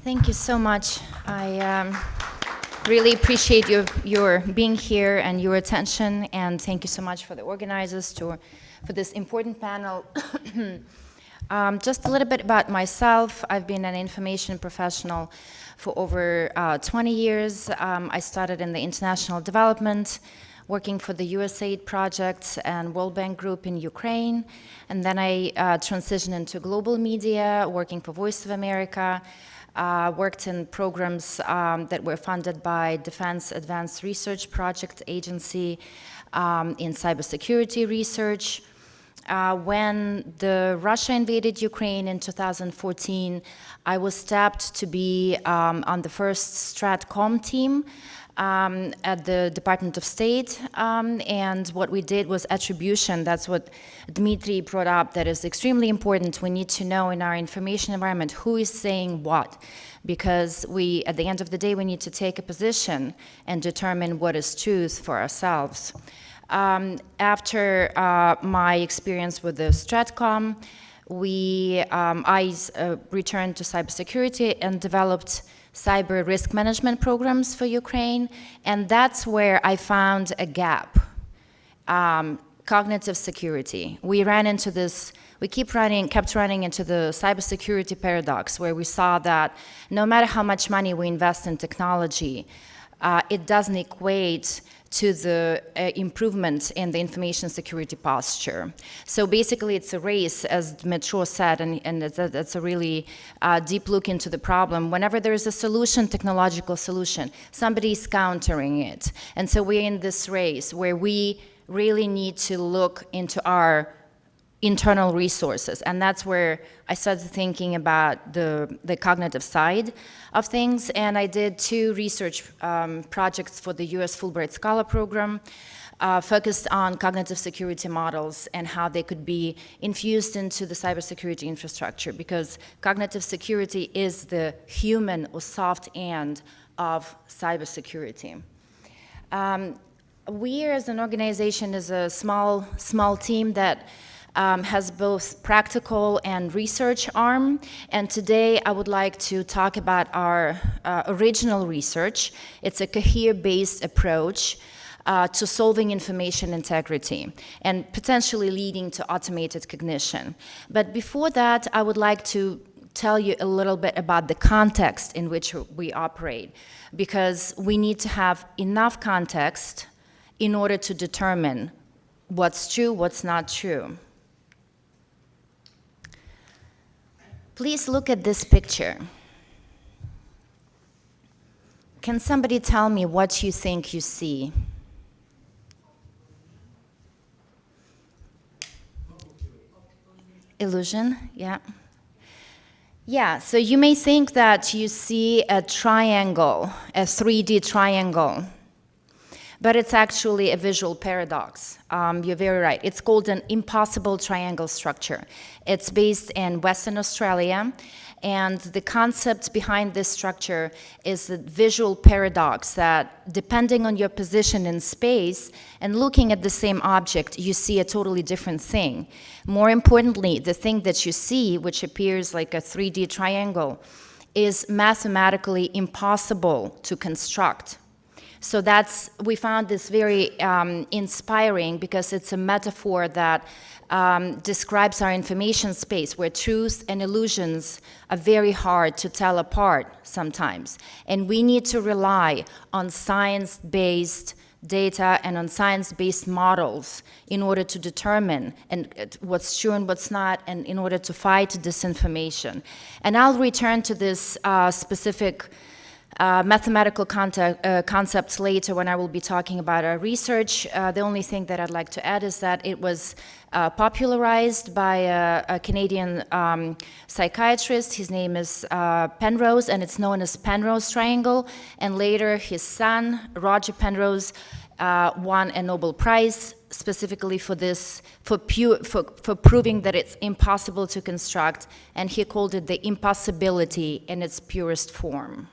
Thank you so much. I really appreciate your being here and your attention, and thank you so much for the organizers for this important panel. Just a little bit about myself. I've been an information professional for over 20 years. I started in the international development, working for the USAID projects and World Bank Group in Ukraine. And then I transitioned into global media, working for Voice of America, worked in programs that were funded by Defense Advanced Research Project Agency in cybersecurity research. When Russia invaded Ukraine in 2014, I was tapped to be on the first Stratcom team at the Department of State, and what we did was attribution. That's what Dmitry brought up, that is extremely important. We need to know in our information environment who is saying what, because at the end of the day, we need to take a position and determine what is truth for ourselves. After my experience with the Stratcom, I returned to cybersecurity and developed cyber risk management programs for Ukraine, and that's where I found a gap. Cognitive security. We kept running into the cybersecurity paradox, where we saw that no matter how much money we invest in technology, it doesn't equate to the improvement in the information security posture. So basically it's a race, as Dmitry said, and that's a really deep look into the problem. Whenever there is a solution, technological solution, somebody's countering it. And so we're in this race where we really need to look into our internal resources, and that's where I started thinking about the cognitive side of things. And I did 2 research projects for the US Fulbright Scholar Program, focused on cognitive security models and how they could be infused into the cybersecurity infrastructure, because cognitive security is the human or soft end of cybersecurity. We as an organization is a small team that has both practical and research arm, and today I would like to talk about our original research. It's a coherence-based approach to solving information integrity and potentially leading to automated cognition. But before that, I would like to tell you a little bit about the context in which we operate, because we need to have enough context in order to determine what's true, what's not true. Please look at this picture. Can somebody tell me what you think you see? Illusion, yeah. Yeah, so you may think that you see a triangle, a 3D triangle, but it's actually a visual paradox. You're very right. It's called an impossible triangle structure. It's based in Western Australia, and the concept behind this structure is the visual paradox that depending on your position in space and looking at the same object, you see a totally different thing. More importantly, the thing that you see, which appears like a 3D triangle, is mathematically impossible to construct. So we found this very inspiring, because it's a metaphor that describes our information space, where truth and illusions are very hard to tell apart sometimes. And we need to rely on science-based data and on science-based models in order to determine what's true and what's not, and in order to fight disinformation. And I'll return to this specific mathematical concepts later when I will be talking about our research. The only thing that I'd like to add is that it was popularized by a Canadian psychiatrist. His name is Penrose, and it's known as Penrose triangle. And later his son, Roger Penrose, won a Nobel Prize specifically for this, for proving that it's impossible to construct, and he called it the impossibility in its purest form.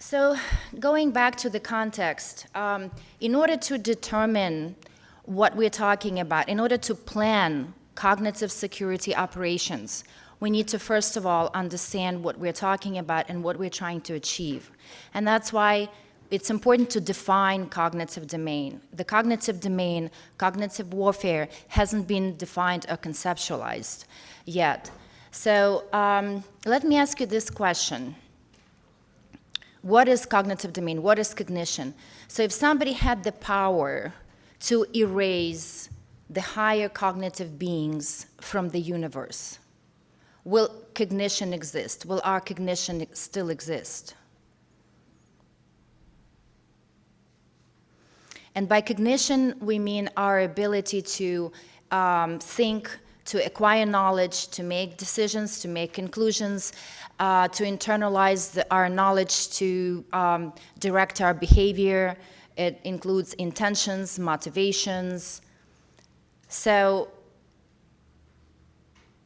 So going back to the context, in order to determine what we're talking about, in order to plan cognitive security operations, we need to first of all understand what we're talking about and what we're trying to achieve. And that's why it's important to define cognitive domain. The cognitive domain, cognitive warfare, hasn't been defined or conceptualized yet. So let me ask you this question. What is cognitive domain? What is cognition? So if somebody had the power to erase the higher cognitive beings from the universe, will cognition exist? Will our cognition still exist? And by cognition, we mean our ability to think, to acquire knowledge, to make decisions, to make conclusions, to internalize our knowledge, to direct our behavior. It includes intentions, motivations. So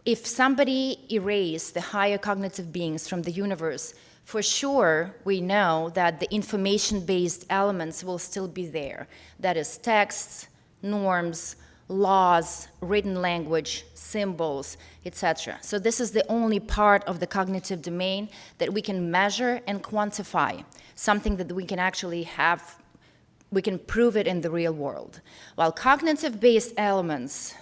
if somebody erased the higher cognitive beings from the universe, for sure we know that the information-based elements will still be there. That is texts, norms, laws, written language, symbols, etc. So this is the only part of the cognitive domain that we can measure and quantify, something that we can actually have, we can prove it in the real world. While cognitive-based elements,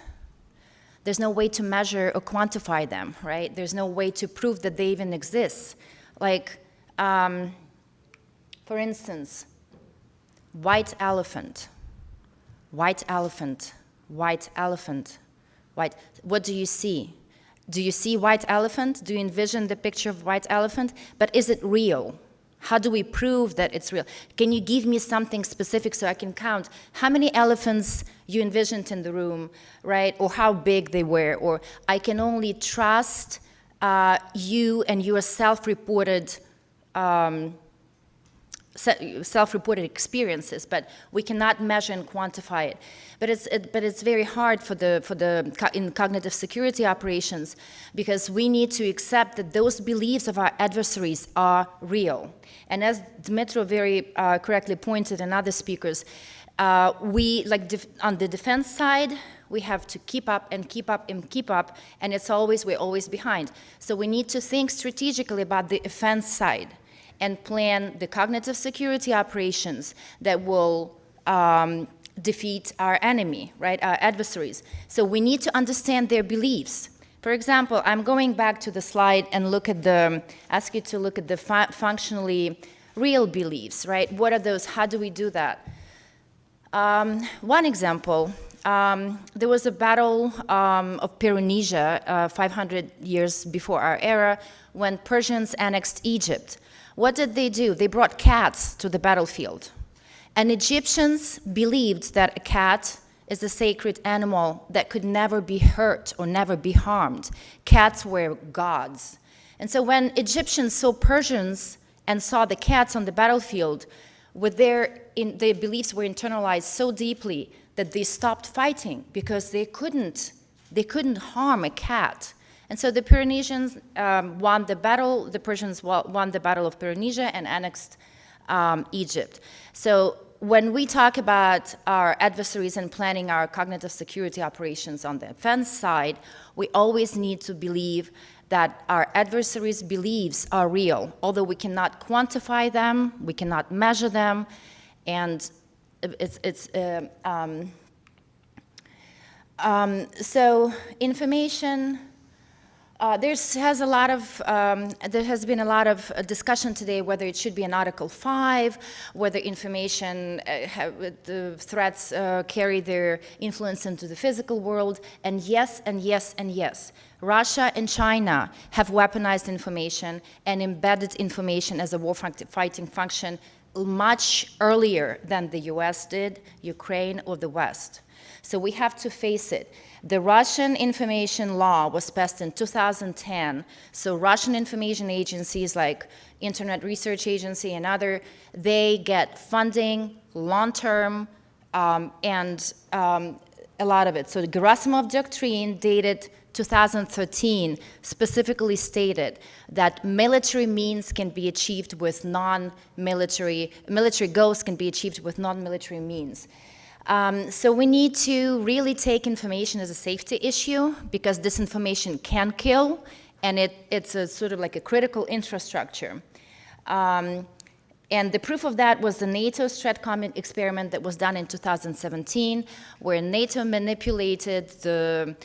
there's no way to measure or quantify them, right? There's no way to prove that they even exist. Like, for instance, white elephant, white elephant, white elephant, white. What do you see? Do you see white elephant? Do you envision the picture of white elephant? But is it real? How do we prove that it's real? Can you give me something specific so I can count how many elephants you envisioned in the room, right? Or how big they were? Or I can only trust you and your self-reported experiences, but we cannot measure and quantify it. But it's very hard in cognitive security operations, because we need to accept that those beliefs of our adversaries are real. And as Dmytro very correctly pointed, and other speakers, we, like on the defense side, we have to keep up and keep up and keep up, and we're always behind. So we need to think strategically about the offense side and plan the cognitive security operations that will defeat our enemy, right, our adversaries. So we need to understand their beliefs. For example, I'm going back to the slide and ask you to look at the functionally real beliefs, right? What are those? How do we do that? One example, there was a battle of Peronesia 500 years before our era when Persians annexed Egypt. What did they do? They brought cats to the battlefield. And Egyptians believed that a cat is a sacred animal that could never be hurt or never be harmed. Cats were gods. And so when Egyptians saw Persians and saw the cats on the battlefield, their beliefs were internalized so deeply that they stopped fighting because they couldn't harm a cat. And so the Peronesians won the battle, the Persians won the Battle of Peronesia and annexed Egypt. So when we talk about our adversaries and planning our cognitive security operations on the offense side, we always need to believe that our adversaries' beliefs are real, although we cannot quantify them, we cannot measure them, and so information. There has been a lot of discussion today whether it should be an Article 5, whether information, the threats carry their influence into the physical world, and yes, and yes, and yes. Russia and China have weaponized information and embedded information as a war-fighting function much earlier than the US did, Ukraine, or the West. So we have to face it. The Russian information law was passed in 2010, so Russian information agencies like Internet Research Agency and other, they get funding long-term and a lot of it. So the Gerasimov Doctrine, dated 2013, specifically stated that military means can be achieved with military goals can be achieved with non-military means. So we need to really take information as a safety issue, because disinformation can kill And it's a sort of like a critical infrastructure. And the proof of that was the NATO StratCom experiment that was done in 2017, where NATO manipulated the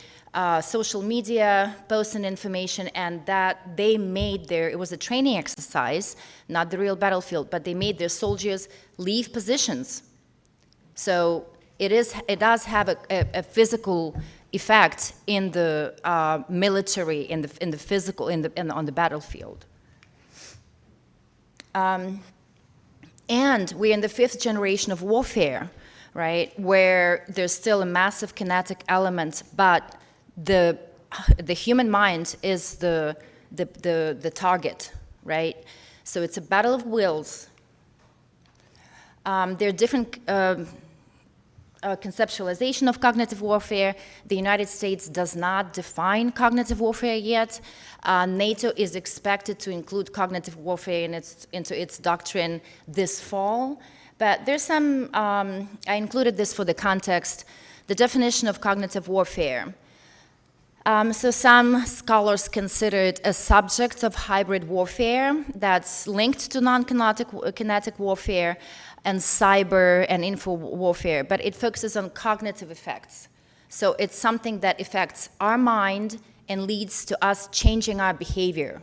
social media posts and information, and that they made it was a training exercise, not the real battlefield, but they made their soldiers leave positions. So it does have a physical effect in the military, in the physical, on the battlefield. And we're in the 5th generation of warfare, right, where there's still a massive kinetic element, but the human mind is the target, right? So it's a battle of wills. There are different conceptualization of cognitive warfare. The United States does not define cognitive warfare yet. NATO is expected to include cognitive warfare into its doctrine this fall. But there's some, I included this for the context, the definition of cognitive warfare. So some scholars consider it a subject of hybrid warfare that's linked to non-kinetic warfare and cyber and info warfare, but it focuses on cognitive effects. So it's something that affects our mind and leads to us changing our behavior.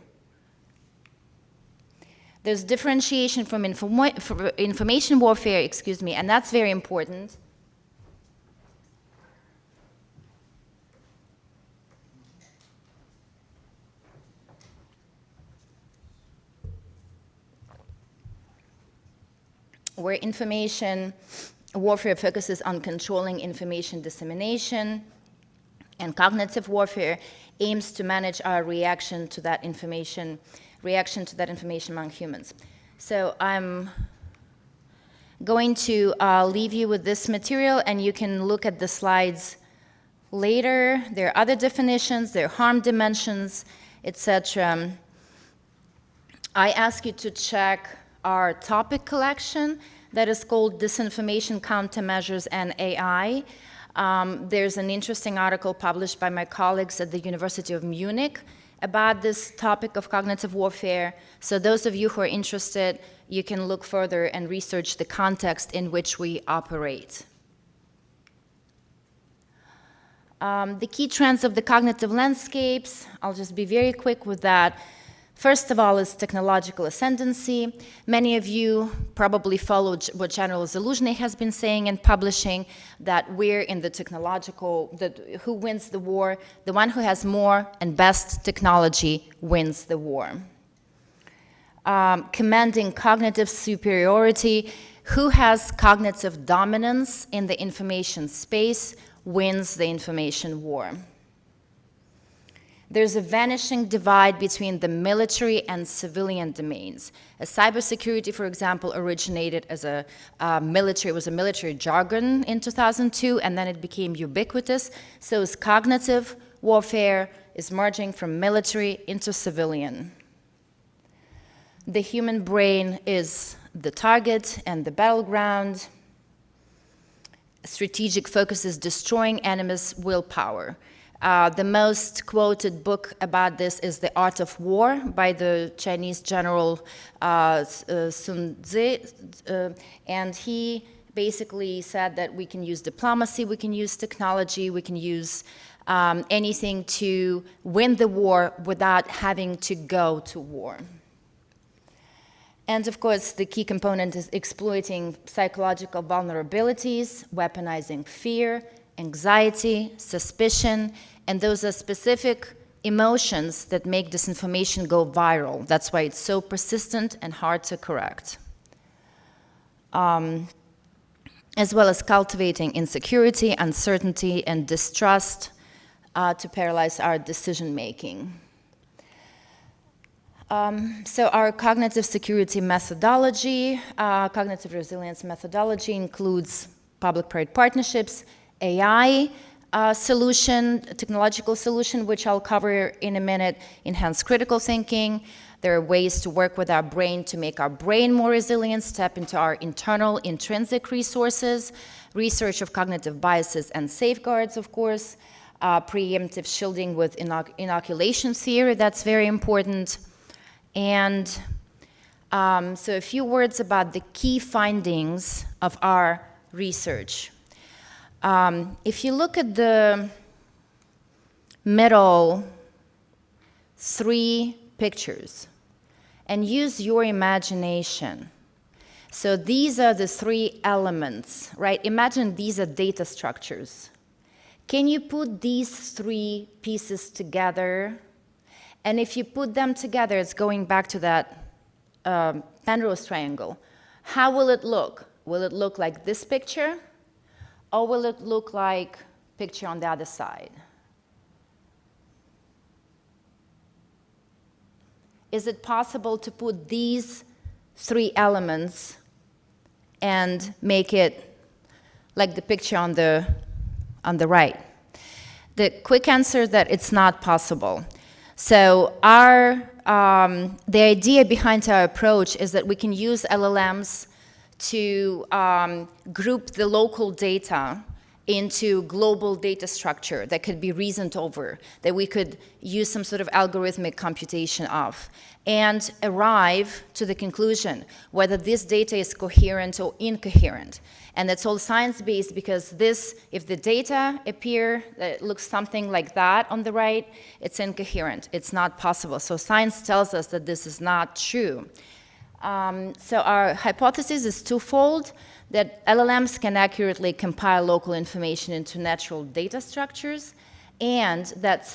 There's differentiation from information warfare, and that's very important. Where information warfare focuses on controlling information dissemination, and cognitive warfare aims to manage our reaction to that information among humans. So I'm going to leave you with this material, and you can look at the slides later. There are other definitions, there are harm dimensions, etc. I ask you to check our topic collection that is called Disinformation Countermeasures and AI. There's an interesting article published by my colleagues at the University of Munich about this topic of cognitive warfare. So those of you who are interested, you can look further and research the context in which we operate. The key trends of the cognitive landscapes, I'll just be very quick with that. First of all is technological ascendancy. Many of you probably followed what General Zaluzhny has been saying and publishing, that we're in the technological, who wins the war? The one who has more and best technology wins the war. Commanding cognitive superiority. Who has cognitive dominance in the information space wins the information war. There's a vanishing divide between the military and civilian domains. Cybersecurity, for example, originated as a military jargon in 2002, and then it became ubiquitous. So cognitive warfare is merging from military into civilian. The human brain is the target and the battleground. Strategic focus is destroying enemies' willpower. The most quoted book about this is The Art of War by the Chinese general Sun Tzu, and he basically said that we can use diplomacy, we can use technology, we can use anything to win the war without having to go to war. And of course, the key component is exploiting psychological vulnerabilities, weaponizing fear, anxiety, suspicion, and those are specific emotions that make disinformation go viral. That's why it's so persistent and hard to correct. As well as cultivating insecurity, uncertainty, and distrust to paralyze our decision-making. So our cognitive security methodology, cognitive resilience methodology includes public-private partnerships, AI solution, technological solution, which I'll cover in a minute, enhanced critical thinking. There are ways to work with our brain to make our brain more resilient, step into our internal intrinsic resources, research of cognitive biases and safeguards, of course, preemptive shielding with inoculation theory, that's very important. And so a few words about the key findings of our research. If you look at the middle 3 pictures and use your imagination. So these are the 3 elements, right? Imagine these are data structures. Can you put these 3 pieces together? And if you put them together, it's going back to that Penrose triangle. How will it look? Will it look like this picture? Or will it look like picture on the other side? Is it possible to put these 3 elements and make it like the picture on the right? The quick answer is that it's not possible. So the idea behind our approach is that we can use LLMs to group the local data into global data structure that could be reasoned over, that we could use some sort of algorithmic computation of, and arrive to the conclusion whether this data is coherent or incoherent. And that's all science-based because this, if the data appear that it looks something like that on the right, it's incoherent. It's not possible. So science tells us that this is not true. So our hypothesis is twofold, that LLMs can accurately compile local information into natural data structures, and that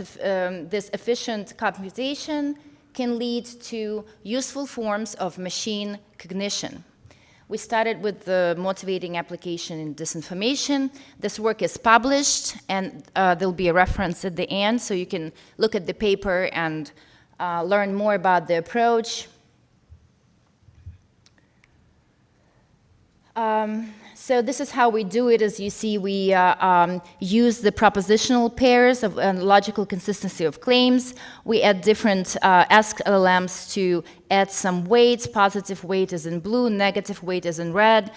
this efficient computation can lead to useful forms of machine cognition. We started with the motivating application in disinformation. This work is published, and there'll be a reference at the end, so you can look at the paper and learn more about the approach. So this is how we do it. As you see, we use the propositional pairs of logical consistency of claims. We add different ask LLMs to add some weights. Positive weight is in blue, negative weight is in red.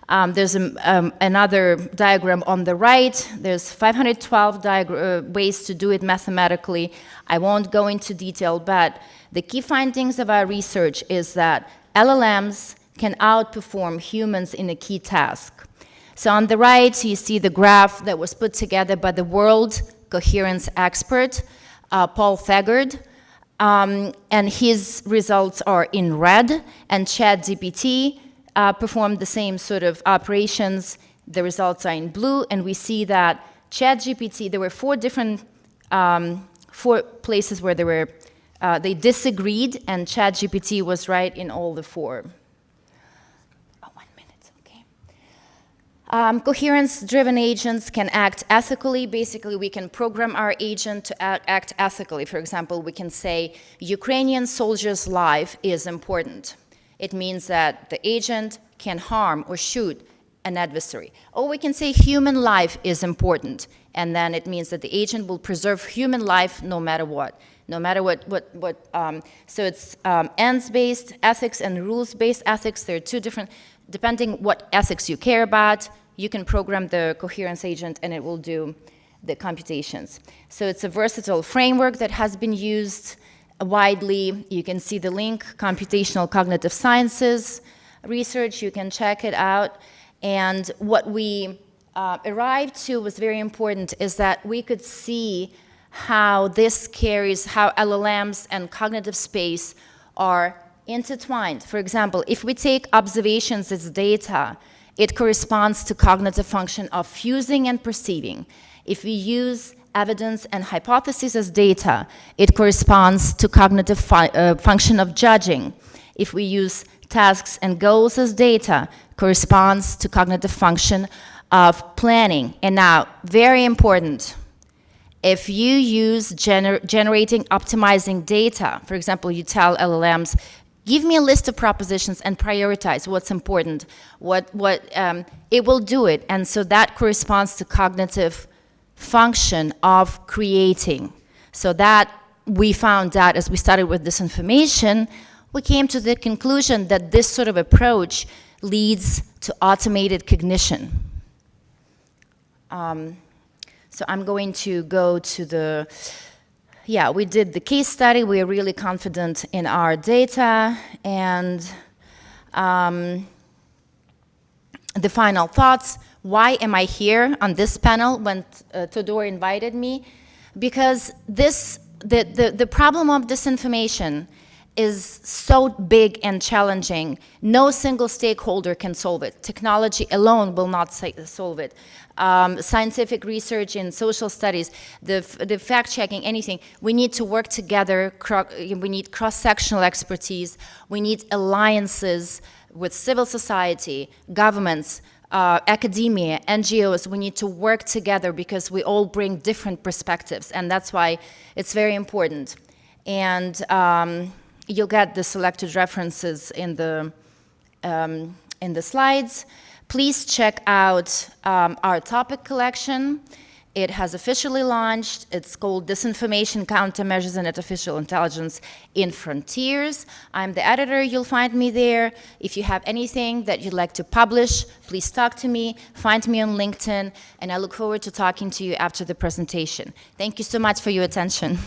There's another diagram on the right. There's 512 ways to do it mathematically. I won't go into detail, but the key findings of our research is that LLMs can outperform humans in a key task. So on the right, you see the graph that was put together by the world coherence expert, Paul Thagard, and his results are in red, and ChatGPT performed the same sort of operations. The results are in blue, and we see that ChatGPT, there were 4 places where they disagreed, and ChatGPT was right in all the 4. Coherence-driven agents can act ethically. Basically, we can program our agent to act ethically. For example, we can say, Ukrainian soldier's life is important. It means that the agent can harm or shoot an adversary. Or we can say human life is important, and then it means that the agent will preserve human life no matter what. No matter what. So it's ends-based ethics and rules-based ethics. There are 2 different, depending what ethics you care about, you can program the coherence agent and it will do the computations. So it's a versatile framework that has been used widely. You can see the link, computational cognitive sciences research, you can check it out. And what we arrived to was very important, is that we could see how this carries, how LLMs and cognitive space are intertwined. For example, if we take observations as data, it corresponds to cognitive function of fusing and perceiving. If we use evidence and hypotheses as data, it corresponds to cognitive function of judging. If we use tasks and goals as data, corresponds to cognitive function of planning. And now, very important, if you use generating optimizing data, for example, you tell LLMs, give me a list of propositions and prioritize what's important, it will do it. And so that corresponds to cognitive function of creating. So that we found that as we started with disinformation, we came to the conclusion that this sort of approach leads to automated cognition. So I'm going to go to the, yeah, we did the case study. We are really confident in our data. And the final thoughts. Why am I here on this panel when Todor invited me? Because the problem of disinformation is so big and challenging. No single stakeholder can solve it. Technology alone will not solve it. Scientific research in social studies, the fact-checking, anything. We need to work together. We need cross-sectional expertise. We need alliances with civil society, governments, academia, NGOs. We need to work together because we all bring different perspectives, and that's why it's very important. And you'll get the selected references in the slides. Please check out our topic collection. It has officially launched. It's called Disinformation Countermeasures and Artificial Intelligence in Frontiers. I'm the editor. You'll find me there. If you have anything that you'd like to publish, please talk to me. Find me on LinkedIn, and I look forward to talking to you after the presentation. Thank you so much for your attention.